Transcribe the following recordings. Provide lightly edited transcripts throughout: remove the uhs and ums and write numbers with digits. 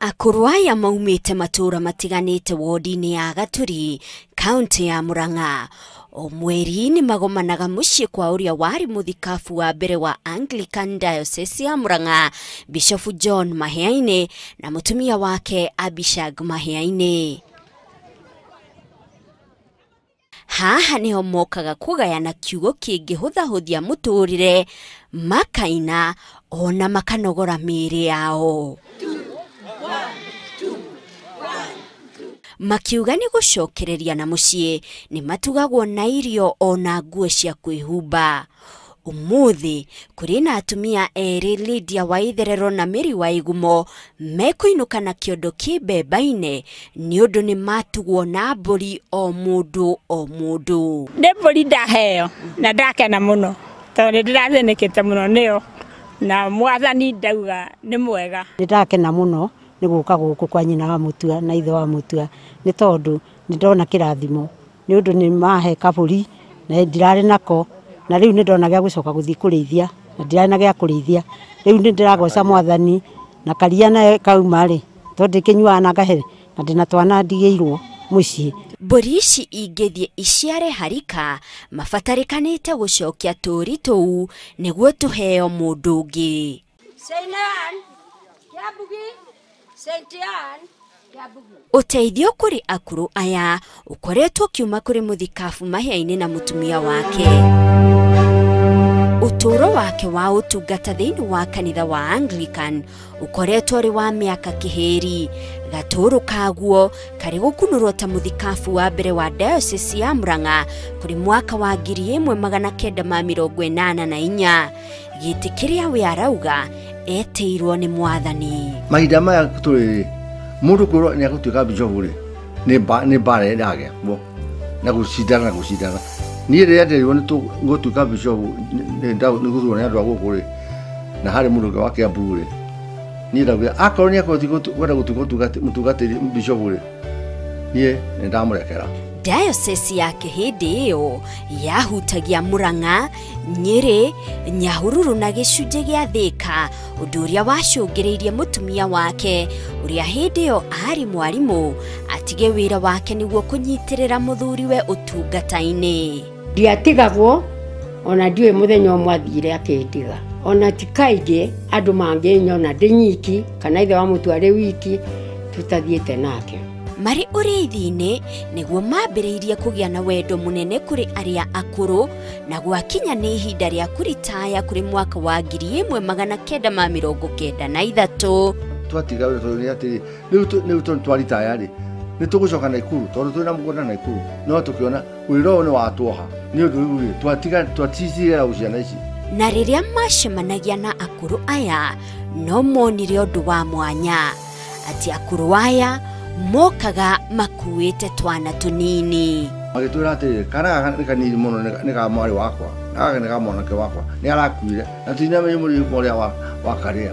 Akuru aya maumite matura matiganite wodi-ini ya Gaturi, kaunti ya Murang'a. O mweri ni magomanaga muciĩ kwa uria wari muthikabu wa mbere wa Anglican Diocese ya Murang'a, Bishop John Mahiaine na mutumia wake Abishag Mahiaine. Haha niho mokaga kugayana kiugo kingĩhũthahũthia mũtũrĩre, makaina ona makanogora mĩĩrĩ yao. Makiuga ni gucokereria na muciĩ ni matugagwo na irio ona nguo cia kwĩhumba. Umuthi kuri na atumia eri Lydia Waitherero na Mary Waigumo mekuinuka na kiondo kĩmbemba-inĩ ni ũndũ ni matugwo na mbũri o mũndũ. Nĩ mbũri ndaheo na ndakena mũno tondũ ndĩrathenekete mũno nĩyo na mwathani ndauga nĩ mwega. Ndakena mũno nĩ gũka gũkũ kwa nyina wa Mutua na ithe wa Mutua nĩ tondũ nĩ ndona kĩrathimo nĩ ũndũ nĩ mahe kabũri na ndirarĩ nako na rĩu nĩ ndona gĩa gũcoka gũthiĩ kũrĩithia na ndirarĩ na gĩa kũrĩithia rĩu nĩ ndĩragoca mwathani na karia na kauma rĩ tondũ kĩnyuaga na ngahe na ndĩna twana ndigĩirwo mũciĩ. Mbũri ici ingĩthiĩ iciare harika mabatarikanĩte gũcokia tũũri tũu nĩguo tũheo mũndũ ũngĩ. Uteithio kuri akuru aya ukoretwo kiuma kuri muthikabu Mahiaine na mutumia wake. Uturo wake wa utungata thĩinĩ wa kanitha wa Anglican ukoretwo ri wa miaka kiheri. Gatũrũ kaguo kari gukunurwo ta muthikabu wa mbere wa Diocese ya Murang'a kuri mwaka wa 1984. Gĩtĩ kĩrĩa we arauga eteirwo ni mwathani. Mahinda maya tũrĩ mundu kuro ni agutuika bishop ri ni bare ndage bo na gucidana ni rĩrĩa ndĩrĩwo nĩ tũgũtuika bishop nĩ gũthurwo nĩ andũ a gũkũ rĩ na harĩ mũndũ wa Kiambu rĩ ni ndauga akorwo nĩ kwenda gũtuika mũtungatĩri bishop rĩ niĩ nĩ ndamũrekera. Diocese ya kĩhĩndĩ ĩyo yahutagia Murang'a, Nyeri, Nyahururu na gĩcunjĩ gĩa Thika, ũndũ ũrĩa wacũngĩrĩirie mutumia wake ũrĩa hĩndĩ ĩyo arĩ mwarimũ atige wĩra wake nĩguo kũnyitĩrĩra mũthuriwe ũtungata-inĩ. Ndiatigagwo ona ndiũĩ mũthenya ũmwe athire akĩndiga. Ona ti kaingĩ andũ mangĩnyona ndĩ nyiki kana ithe wa Mutua arĩ wiki tutathiĩte nake. Mari ũrĩithi-inĩ nĩguo mambĩrĩirie kũgĩa na wendo mũnene kũrĩ arĩa akũrũ na gwakinya nĩ ihinda rĩa kũritaya kũrĩ mwaka wa 1993. Twatiga wĩra tondũ nĩ atĩrĩ rĩu twaritaya rĩ nĩ tũgũcoka Naikuru tondũ twĩna mũgũnda Naikuru no tũkĩona wĩra ũyũ nĩ watwoha nĩ ũndũ rĩu twatigire ciana ici. Na rĩrĩa macemanagia na akũrũ aya no monire ũndũ wa mwanya ati akũrũ aya mokaga makuĩte twana tũnini. Magĩtwĩra atĩrĩ kana nĩ kanini mũno nĩ ka mwarĩ wakwa na nĩ ka mwanake wakwa nĩ arakuire na tinamenye mũrimũ ũrĩa wa karĩa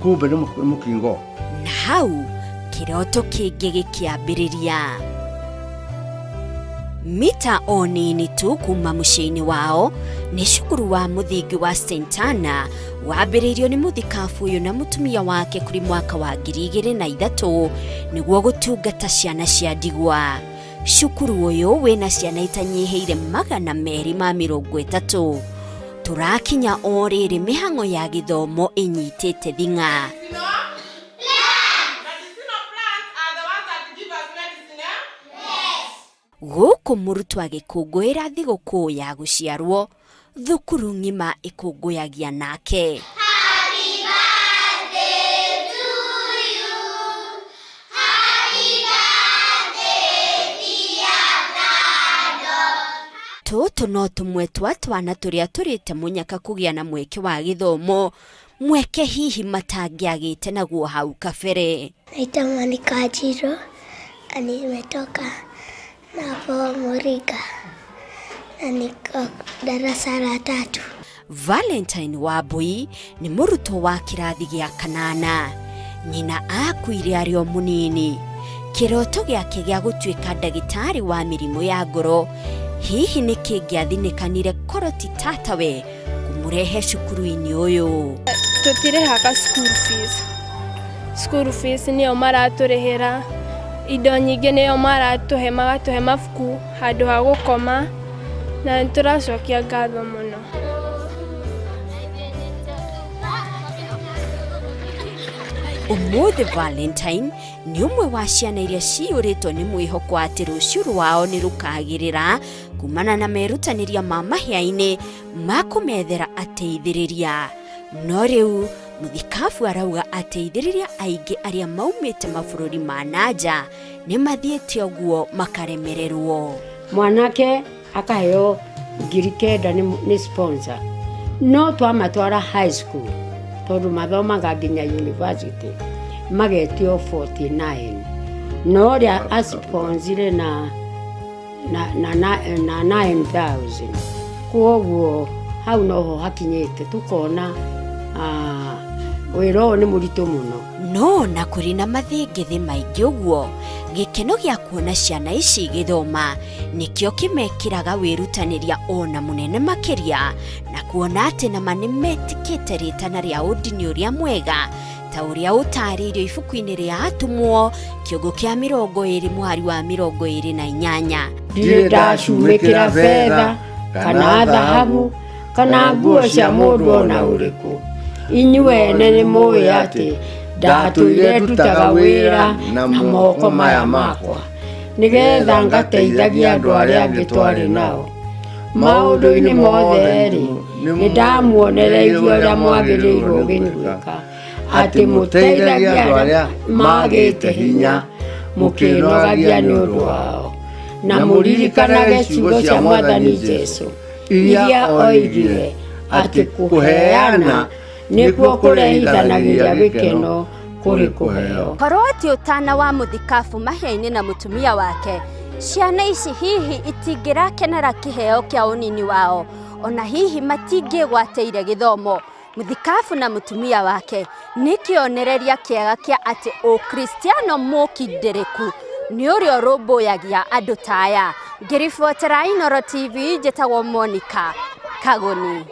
kumbe nĩ mũkingo. Na hau kĩroto kĩngĩ gĩkĩambĩrĩria. Mita o nini tu kuma mũciĩ-inĩ wao nĩ cukuru wa mũthingi wa St. Anna wambĩrĩirio nĩ muthikabu ũyũ na mutumia wake kuri mwaka wa 2003 nĩguo gũtungata ciana cia ndigwa. Cukuru ũyũ wĩna ciana itanyihĩire 230. Tũrakinya o rĩrĩ mĩhang'o ya gĩthomo ĩnyitĩte thing'a. Gũkũ mũrutwo agĩkũngũĩra thigũkũ ya gũciarwo, thukuru ng'ima ĩkũngũyagia nake. Happy birthday to you. Happy birthday dear brother. Tũtũ no tũmwe twa twana tũrĩa tũrĩte mũnyaka kũgĩa na mweke wa gĩthomo, mweke hihi matangĩagĩte naguo hau kabere. Naitwa Monica Njiro na nimetoka na Muriga na niko darasa la 3. Valentine Wambui ni mũrutwo wa kĩrathi gĩa 8. Nyina akuire arĩ o mũnini. Kĩroto gĩake gĩa gũtuĩka ndagĩtarĩ wa mĩrimũ ya ngoro hihi nĩ kĩngĩathinĩkanire korwo ti tatawe kũmũrehe cukuru-inĩ ũyũ. Tũtirĩhaga school fees school fees nio maraturihira indo nyingi nio maratuhe magatuhe mabuku handu ha gukoma na turacokia ngatho muno. Umuthi Valentine ni umwe wa ciana iria ciuritwo ni mwihoko ati ruciu rwao ni rukagirira kumana na merutaniria ma mahia-ini ma kumethera ateithiriria. No riu muthikabu arauga ateithiriria aingi aria maumite mabururi ma nanja ni mathiete oguo makaremererwo. Mwanake akaheo 9,000 ni sponsor. No twamatwara high school tondu mathomaga nginya university magetio 49. No ria asponsire na 9,000. Kuoguo hau noho hakinyete tukona wiro ni murito muno. No na kuri na mathingithi maingi uguo gikeno gia kuona ciana ici githoma nikio kimekiraga wirutaniria ona munene makiria na kuona ati na manemetikite ritana ria udini uria mwega ta uria utaririo ibuku-ini ria atumwo kiogo kia 20 mwari wa 28. Ndire ndacumikira fedha kana dhahabu kana nguo cia mundu ona uriku. Inyuĩ nĩ mũĩ atĩ ndatũire ndutaga wĩra na moko maya makwa nĩgetha ngateithagia andũ arĩa angĩ twarĩ nao. Maũndũ-inĩ mothe rĩ nĩ ndamuonereirie ũrĩa mwagĩrĩirwo gwĩka atĩ mũteithagia andũ arĩa magĩte hinya mũkĩnogagia nĩ ũndũ wao na mũririkanage ciugo cia Mwathani Jesũ iria oigire atĩ kũheana nikuo kurehithanagiria gikeno kuri kuheo. Korwo ati utana wa muthikabu mahia-ini na mutumia wake ciana ici hihi itingirakenera kiheo kia unini wao ona hihi matingigwateire githomo. Muthikabu na mutumia wake nikionereria kiega kia ati ukristiano mukindiriku ni urio rumbuyagia andu taya. Ngiribotera Inooro TV, njitagwo Monica Kagoni.